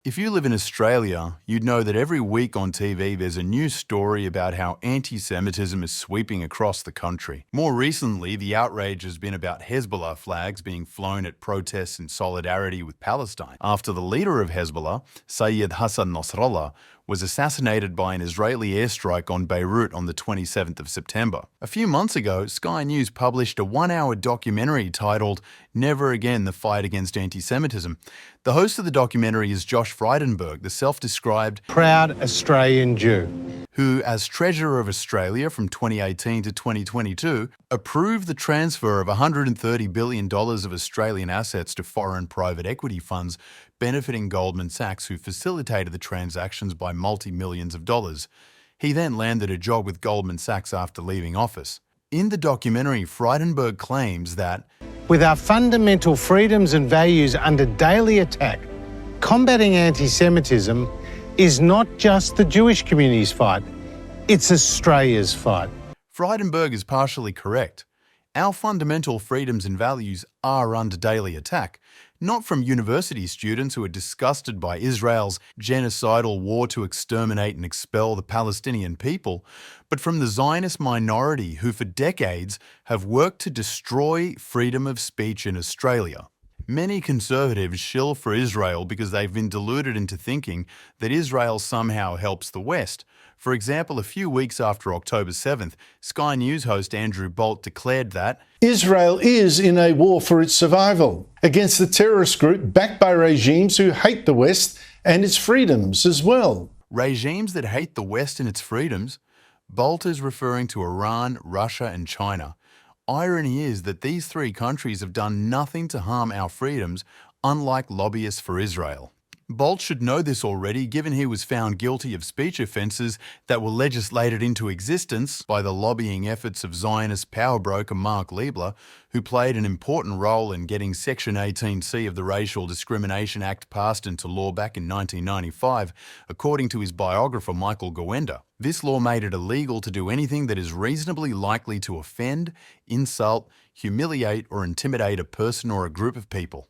If you live in Australia, you'd know that every week on TV there's a new story about how anti-Semitism is sweeping across the country. More recently, the outrage has been about Hezbollah flags being flown at protests in solidarity with Palestine, after the leader of Hezbollah, Sayed Hassan Nasrallah, was assassinated by an Israeli airstrike on Beirut on the 27th of September. A few months ago, Sky News published a one-hour documentary titled Never Again, the Fight Against Anti-Semitism. The host of the documentary is Josh Frydenberg, the self-described proud Australian Jew, who, as Treasurer of Australia from 2018 to 2022, approved the transfer of $130 billion of Australian assets to foreign private equity funds benefiting Goldman Sachs, who facilitated the transactions by multi-millions of dollars. He then landed a job with Goldman Sachs after leaving office. In the documentary, Frydenberg claims that, with our fundamental freedoms and values under daily attack, combating anti-Semitism is not just the Jewish community's fight, it's Australia's fight. Frydenberg is partially correct. Our fundamental freedoms and values are under daily attack, not from university students who are disgusted by Israel's genocidal war to exterminate and expel the Palestinian people, but from the Zionist minority who for decades have worked to destroy freedom of speech in Australia. Many conservatives shill for Israel because they've been deluded into thinking that Israel somehow helps the West. For example, a few weeks after October 7th, Sky News host Andrew Bolt declared that Israel is in a war for its survival against the terrorist group backed by regimes who hate the West and its freedoms as well. Regimes that hate the West and its freedoms? Bolt is referring to Iran, Russia and China. Irony is that these three countries have done nothing to harm our freedoms, unlike lobbyists for Israel. Bolt should know this already, given he was found guilty of speech offences that were legislated into existence by the lobbying efforts of Zionist power broker Mark Liebler, who played an important role in getting Section 18C of the Racial Discrimination Act passed into law back in 1995, according to his biographer Michael Gowenda. This law made it illegal to do anything that is reasonably likely to offend, insult, humiliate, or intimidate a person or a group of people.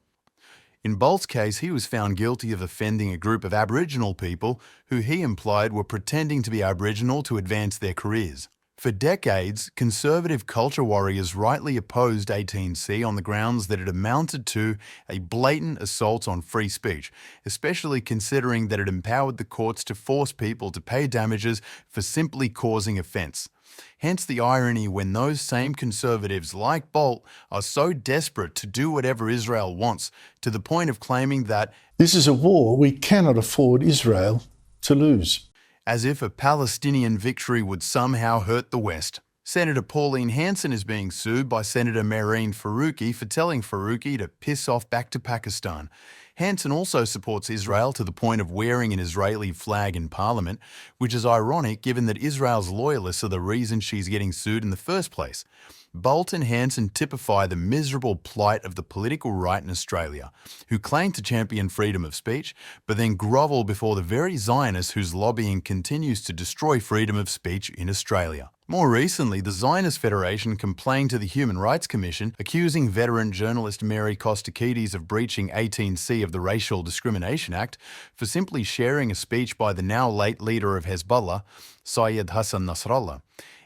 In Bolt's case, he was found guilty of offending a group of Aboriginal people who he implied were pretending to be Aboriginal to advance their careers. For decades, conservative culture warriors rightly opposed 18C on the grounds that it amounted to a blatant assault on free speech, especially considering that it empowered the courts to force people to pay damages for simply causing offence. Hence the irony when those same conservatives like Bolt are so desperate to do whatever Israel wants, to the point of claiming that this is a war we cannot afford Israel to lose. As if a Palestinian victory would somehow hurt the West. Senator Pauline Hanson is being sued by Senator Mehreen Faruqi for telling Faruqi to piss off back to Pakistan. Hanson also supports Israel to the point of wearing an Israeli flag in Parliament, which is ironic given that Israel's loyalists are the reason she's getting sued in the first place. Bolt and Hanson typify the miserable plight of the political right in Australia, who claim to champion freedom of speech, but then grovel before the very Zionists whose lobbying continues to destroy freedom of speech in Australia. More recently, the Zionist Federation complained to the Human Rights Commission, accusing veteran journalist Mary Kostakidis of breaching 18C of the Racial Discrimination Act for simply sharing a speech by the now late leader of Hezbollah, Sayed Hassan Nasrallah.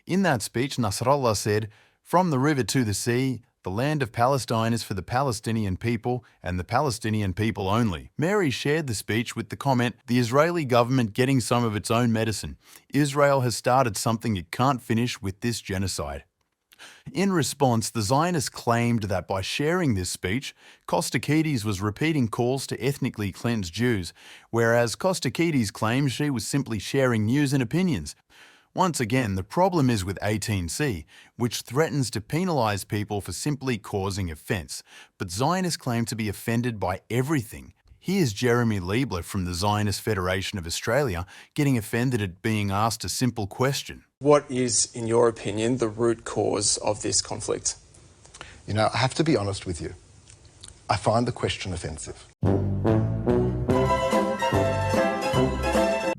In that speech, Nasrallah said, "From the river to the sea, the land of Palestine is for the Palestinian people and the Palestinian people only." Mary shared the speech with the comment, "The Israeli government getting some of its own medicine. Israel has started something it can't finish with this genocide." In response, the Zionists claimed that by sharing this speech, Kostakidis was repeating calls to ethnically cleanse Jews, whereas Kostakidis claimed she was simply sharing news and opinions. Once again, the problem is with 18C, which threatens to penalise people for simply causing offence, but Zionists claim to be offended by everything. Here's Jeremy Liebler from the Zionist Federation of Australia getting offended at being asked a simple question. What is, in your opinion, the root cause of this conflict? You know, I have to be honest with you. I find the question offensive.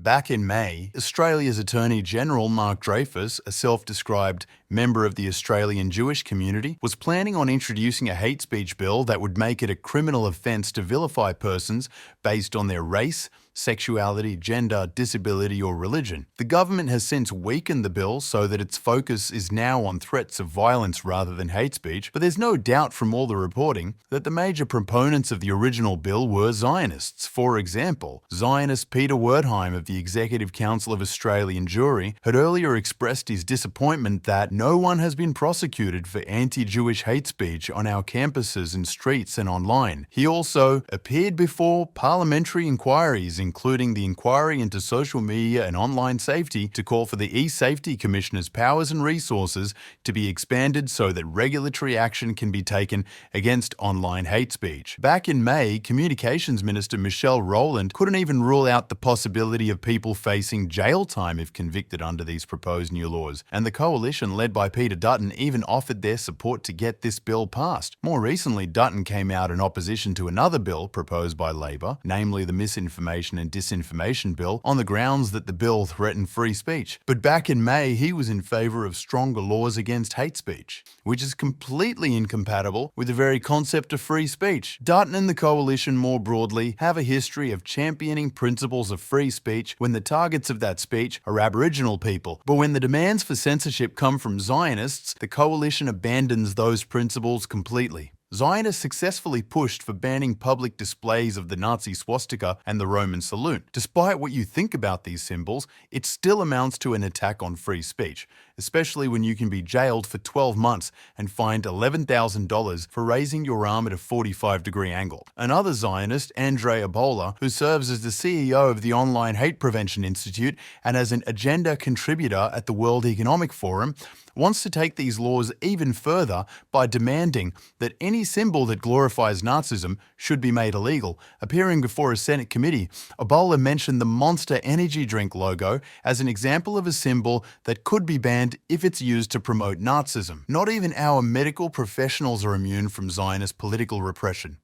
Back in May, Australia's Attorney General Mark Dreyfus, a self-described member of the Australian Jewish community, was planning on introducing a hate speech bill that would make it a criminal offence to vilify persons based on their race, sexuality, gender, disability or religion. The government has since weakened the bill so that its focus is now on threats of violence rather than hate speech, but there's no doubt from all the reporting that the major proponents of the original bill were Zionists. For example, Zionist Peter Wertheim of the Executive Council of Australian Jewry had earlier expressed his disappointment that no one has been prosecuted for anti-Jewish hate speech on our campuses and streets and online. He also appeared before parliamentary inquiries, including the inquiry into social media and online safety, to call for the E-Safety Commissioner's powers and resources to be expanded so that regulatory action can be taken against online hate speech. Back in May, Communications Minister Michelle Rowland couldn't even rule out the possibility of people facing jail time if convicted under these proposed new laws, and the coalition led by Peter Dutton even offered their support to get this bill passed. More recently, Dutton came out in opposition to another bill proposed by Labor, namely the Misinformation and Disinformation Bill, on the grounds that the bill threatened free speech. But back in May, he was in favour of stronger laws against hate speech, which is completely incompatible with the very concept of free speech. Dutton and the coalition more broadly have a history of championing principles of free speech when the targets of that speech are Aboriginal people. But when the demands for censorship come from Zionists, the coalition abandons those principles completely. Zionists successfully pushed for banning public displays of the Nazi swastika and the Roman salute. Despite what you think about these symbols, it still amounts to an attack on free speech, especially when you can be jailed for 12 months and fined $11,000 for raising your arm at a 45-degree angle. Another Zionist, Andrea Bola, who serves as the CEO of the Online Hate Prevention Institute and as an agenda contributor at the World Economic Forum, wants to take these laws even further by demanding that any symbol that glorifies Nazism should be made illegal. Appearing before a Senate committee, Ebola mentioned the Monster energy drink logo as an example of a symbol that could be banned if it's used to promote Nazism. Not even our medical professionals are immune from Zionist political repression.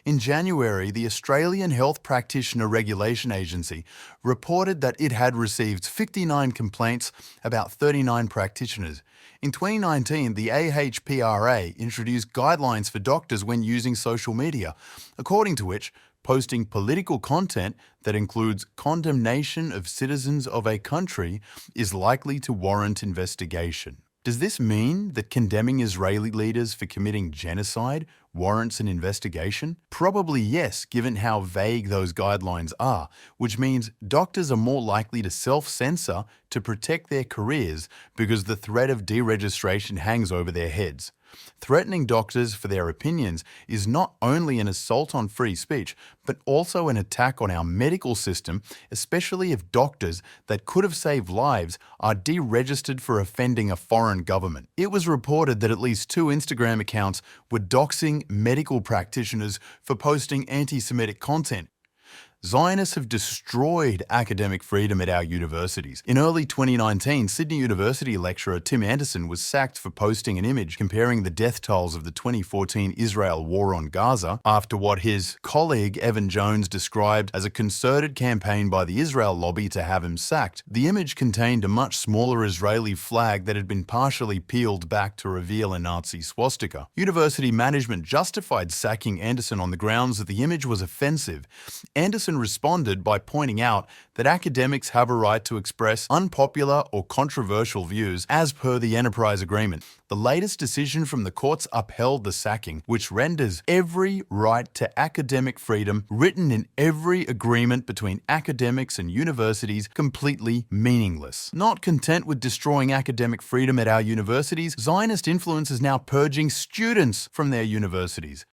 In January, the Australian Health Practitioner Regulation Agency reported that it had received 59 complaints about 39 practitioners. In 2019, the AHPRA introduced guidelines for doctors when using social media, according to which posting political content that includes condemnation of citizens of a country is likely to warrant investigation. Does this mean that condemning Israeli leaders for committing genocide warrants an investigation? Probably yes, given how vague those guidelines are, which means doctors are more likely to self-censor to protect their careers because the threat of deregistration hangs over their heads. Threatening doctors for their opinions is not only an assault on free speech, but also an attack on our medical system, especially if doctors that could have saved lives are deregistered for offending a foreign government. It was reported that at least 2 Instagram accounts were doxing medical practitioners for posting anti-Semitic content. Zionists have destroyed academic freedom at our universities. In early 2019, Sydney University lecturer Tim Anderson was sacked for posting an image comparing the death tolls of the 2014 Israel war on Gaza after what his colleague Evan Jones described as a concerted campaign by the Israel lobby to have him sacked. The image contained a much smaller Israeli flag that had been partially peeled back to reveal a Nazi swastika. University management justified sacking Anderson on the grounds that the image was offensive. Anderson responded by pointing out that academics have a right to express unpopular or controversial views as per the Enterprise Agreement. The latest decision from the courts upheld the sacking, which renders every right to academic freedom written in every agreement between academics and universities completely meaningless. Not content with destroying academic freedom at our universities, Zionist influence is now purging students from their universities.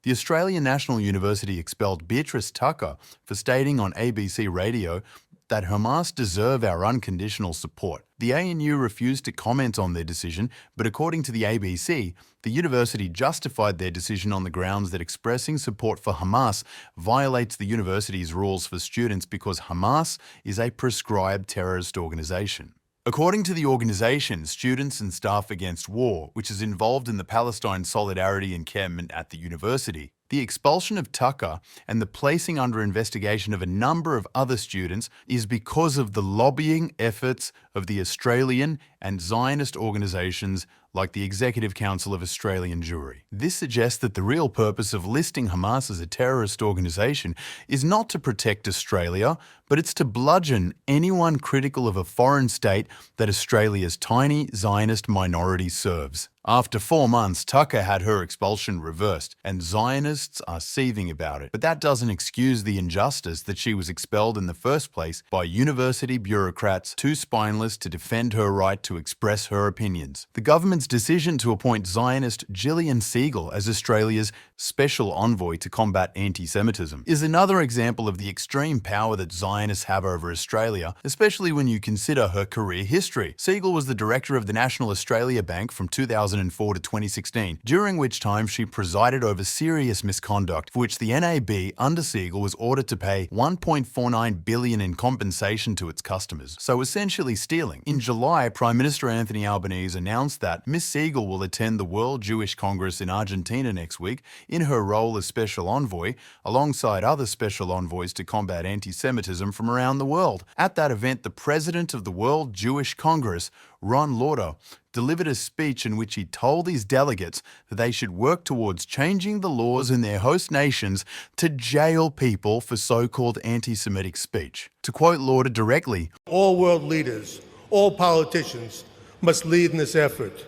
The Australian National University expelled Beatrice Tucker for stating on ABC Radio that Hamas deserve our unconditional support. The ANU refused to comment on their decision, but according to the ABC, the university justified their decision on the grounds that expressing support for Hamas violates the university's rules for students because Hamas is a prescribed terrorist organization. According to the organization Students and Staff Against War, which is involved in the Palestine Solidarity encampment at the university, the expulsion of Tucker and the placing under investigation of a number of other students is because of the lobbying efforts of the Australian and Zionist organisations like the Executive Council of Australian Jewry. This suggests that the real purpose of listing Hamas as a terrorist organisation is not to protect Australia, but it's to bludgeon anyone critical of a foreign state that Australia's tiny Zionist minority serves. After 4 months, Tucker had her expulsion reversed, and Zionists are seething about it. But that doesn't excuse the injustice that she was expelled in the first place by university bureaucrats too spineless to defend her right to express her opinions. The government's decision to appoint Zionist Gillian Siegel as Australia's special envoy to combat anti-Semitism is another example of the extreme power that Zionists have over Australia, especially when you consider her career history. Siegel was the director of the National Australia Bank from 2004 to 2016, during which time she presided over serious misconduct for which the NAB under Siegel was ordered to pay $1.49 billion in compensation to its customers, so essentially stealing. In July, Prime Minister Anthony Albanese announced that Ms. Siegel will attend the World Jewish Congress in Argentina next week in her role as special envoy, alongside other special envoys to combat anti-Semitism from around the world. At that event, the president of the World Jewish Congress, Ron Lauder, delivered a speech in which he told his delegates that they should work towards changing the laws in their host nations to jail people for so-called anti-Semitic speech. To quote Lauder directly, "All world leaders, all politicians must lead in this effort.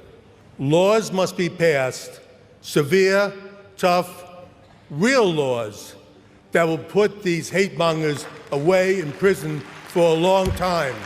Laws must be passed, severe, tough, real laws that will put these hate mongers away in prison for a long time."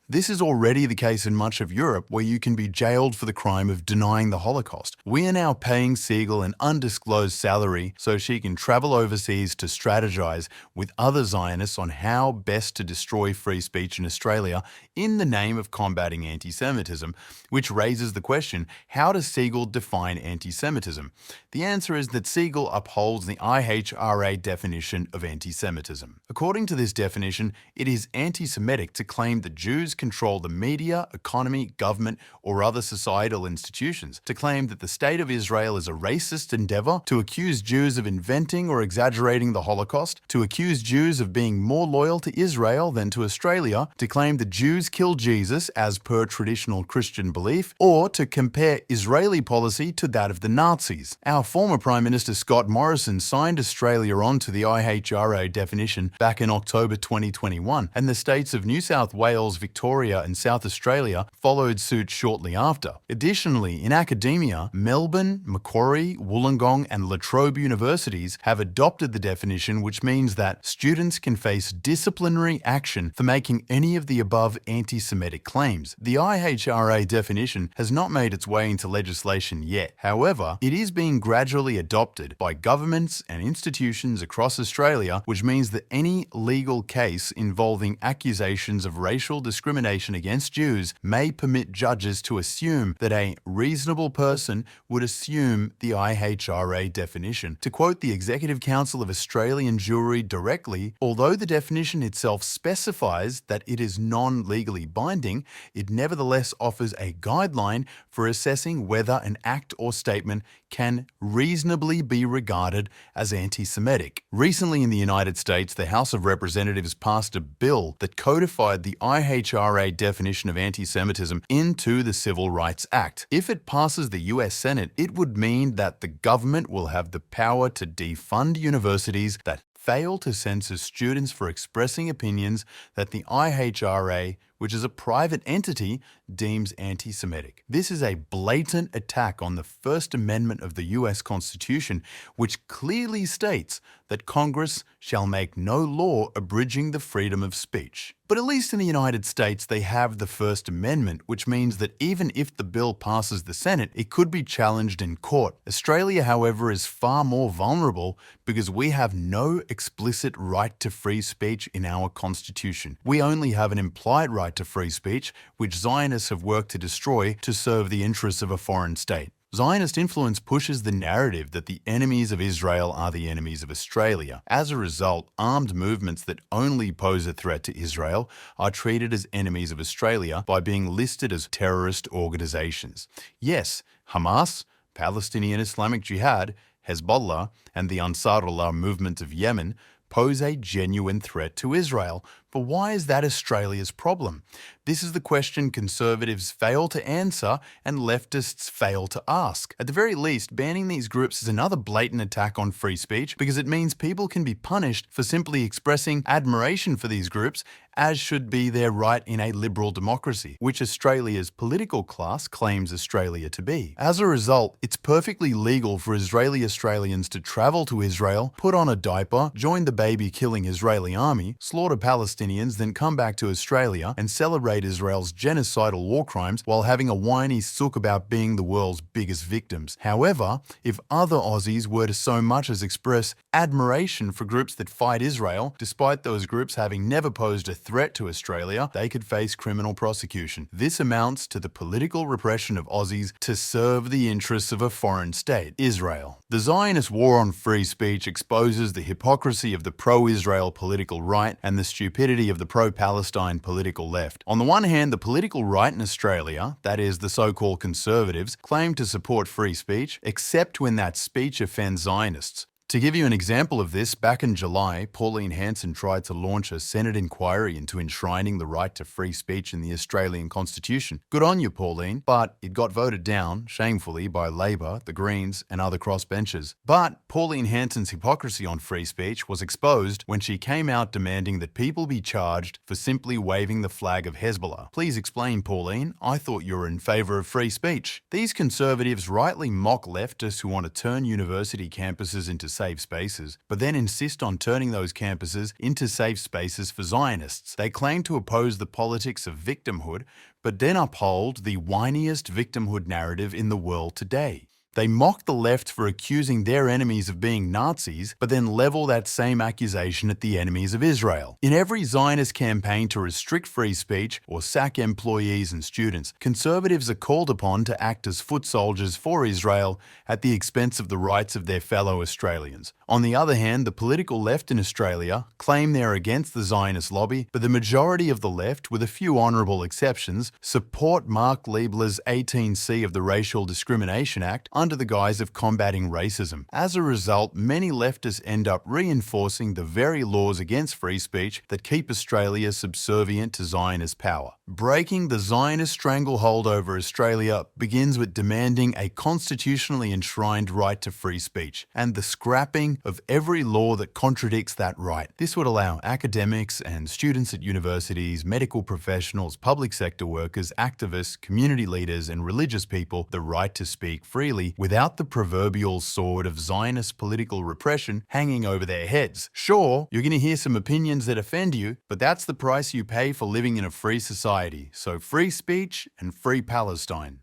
This is already the case in much of Europe, where you can be jailed for the crime of denying the Holocaust. We are now paying Siegel an undisclosed salary so she can travel overseas to strategize with other Zionists on how best to destroy free speech in Australia in the name of combating anti-Semitism, which raises the question, how does Siegel define anti-Semitism? The answer is that Siegel upholds the IHRA definition of anti-Semitism. According to this definition, it is anti-Semitic to claim that Jews control the media, economy, government, or other societal institutions, to claim that the State of Israel is a racist endeavor, to accuse Jews of inventing or exaggerating the Holocaust, to accuse Jews of being more loyal to Israel than to Australia, to claim that Jews killed Jesus as per traditional Christian belief, or to compare Israeli policy to that of the Nazis. Our former Prime Minister Scott Morrison signed Australia onto the IHRA definition back in October 2021, and the states of New South Wales, Victoria, and South Australia followed suit shortly after. Additionally, in academia, Melbourne, Macquarie, Wollongong, and La Trobe universities have adopted the definition, which means that students can face disciplinary action for making any of the above anti-Semitic claims. The IHRA definition has not made its way into legislation yet. However, it is being gradually adopted by governments and institutions across Australia, which means that any legal case involving accusations of racial discrimination against Jews may permit judges to assume that a reasonable person would assume the IHRA definition. To quote the Executive Council of Australian Jewry directly, although the definition itself specifies that it is non-legally binding, it nevertheless offers a guideline for assessing whether an act or statement can reasonably be regarded as anti-Semitic. Recently in the United States, the House of Representatives passed a bill that codified the IHRA definition of anti-Semitism into the Civil Rights Act. If it passes the US Senate, it would mean that the government will have the power to defund universities that fail to censor students for expressing opinions that the IHRA, which is a private entity, deems anti-Semitic. This is a blatant attack on the First Amendment of the US Constitution, which clearly states that Congress shall make no law abridging the freedom of speech. But at least in the United States, they have the First Amendment, which means that even if the bill passes the Senate, it could be challenged in court. Australia, however, is far more vulnerable because we have no explicit right to free speech in our Constitution. We only have an implied right to free speech, which Zionists have worked to destroy to serve the interests of a foreign state. Zionist influence pushes the narrative that the enemies of Israel are the enemies of Australia. As a result, armed movements that only pose a threat to Israel are treated as enemies of Australia by being listed as terrorist organizations. Yes, Hamas, Palestinian Islamic Jihad, Hezbollah, and the Ansarullah movement of Yemen pose a genuine threat to Israel. But why is that Australia's problem? This is the question conservatives fail to answer and leftists fail to ask. At the very least, banning these groups is another blatant attack on free speech because it means people can be punished for simply expressing admiration for these groups, as should be their right in a liberal democracy, which Australia's political class claims Australia to be. As a result, it's perfectly legal for Israeli Australians to travel to Israel, put on a diaper, join the baby-killing Israeli army, slaughter Palestinians, then come back to Australia and celebrate Israel's genocidal war crimes while having a whiny sook about being the world's biggest victims. However, if other Aussies were to so much as express admiration for groups that fight Israel, despite those groups having never posed a threat to Australia, they could face criminal prosecution. This amounts to the political repression of Aussies to serve the interests of a foreign state, Israel. The Zionist war on free speech exposes the hypocrisy of the pro-Israel political right and the stupidity of the pro-Palestine political left. On the one hand, the political right in Australia, that is, the so-called conservatives, claim to support free speech, except when that speech offends Zionists. To give you an example of this, back in July, Pauline Hanson tried to launch a Senate inquiry into enshrining the right to free speech in the Australian Constitution. Good on you, Pauline, but it got voted down, shamefully, by Labor, the Greens, and other crossbenchers. But Pauline Hanson's hypocrisy on free speech was exposed when she came out demanding that people be charged for simply waving the flag of Hezbollah. Please explain, Pauline. I thought you were in favour of free speech. These conservatives rightly mock leftists who want to turn university campuses into safe spaces, but then insist on turning those campuses into safe spaces for Zionists. They claim to oppose the politics of victimhood, but then uphold the whiniest victimhood narrative in the world today. They mock the left for accusing their enemies of being Nazis, but then level that same accusation at the enemies of Israel. In every Zionist campaign to restrict free speech or sack employees and students, conservatives are called upon to act as foot soldiers for Israel at the expense of the rights of their fellow Australians. On the other hand, the political left in Australia claim they're against the Zionist lobby, but the majority of the left, with a few honourable exceptions, support Mark Liebler's 18C of the Racial Discrimination Act under the guise of combating racism. As a result, many leftists end up reinforcing the very laws against free speech that keep Australia subservient to Zionist power. Breaking the Zionist stranglehold over Australia begins with demanding a constitutionally enshrined right to free speech and the scrapping of every law that contradicts that right. This would allow academics and students at universities, medical professionals, public sector workers, activists, community leaders, and religious people the right to speak freely without the proverbial sword of Zionist political repression hanging over their heads. Sure, you're going to hear some opinions that offend you, but that's the price you pay for living in a free society. So free speech and free Palestine.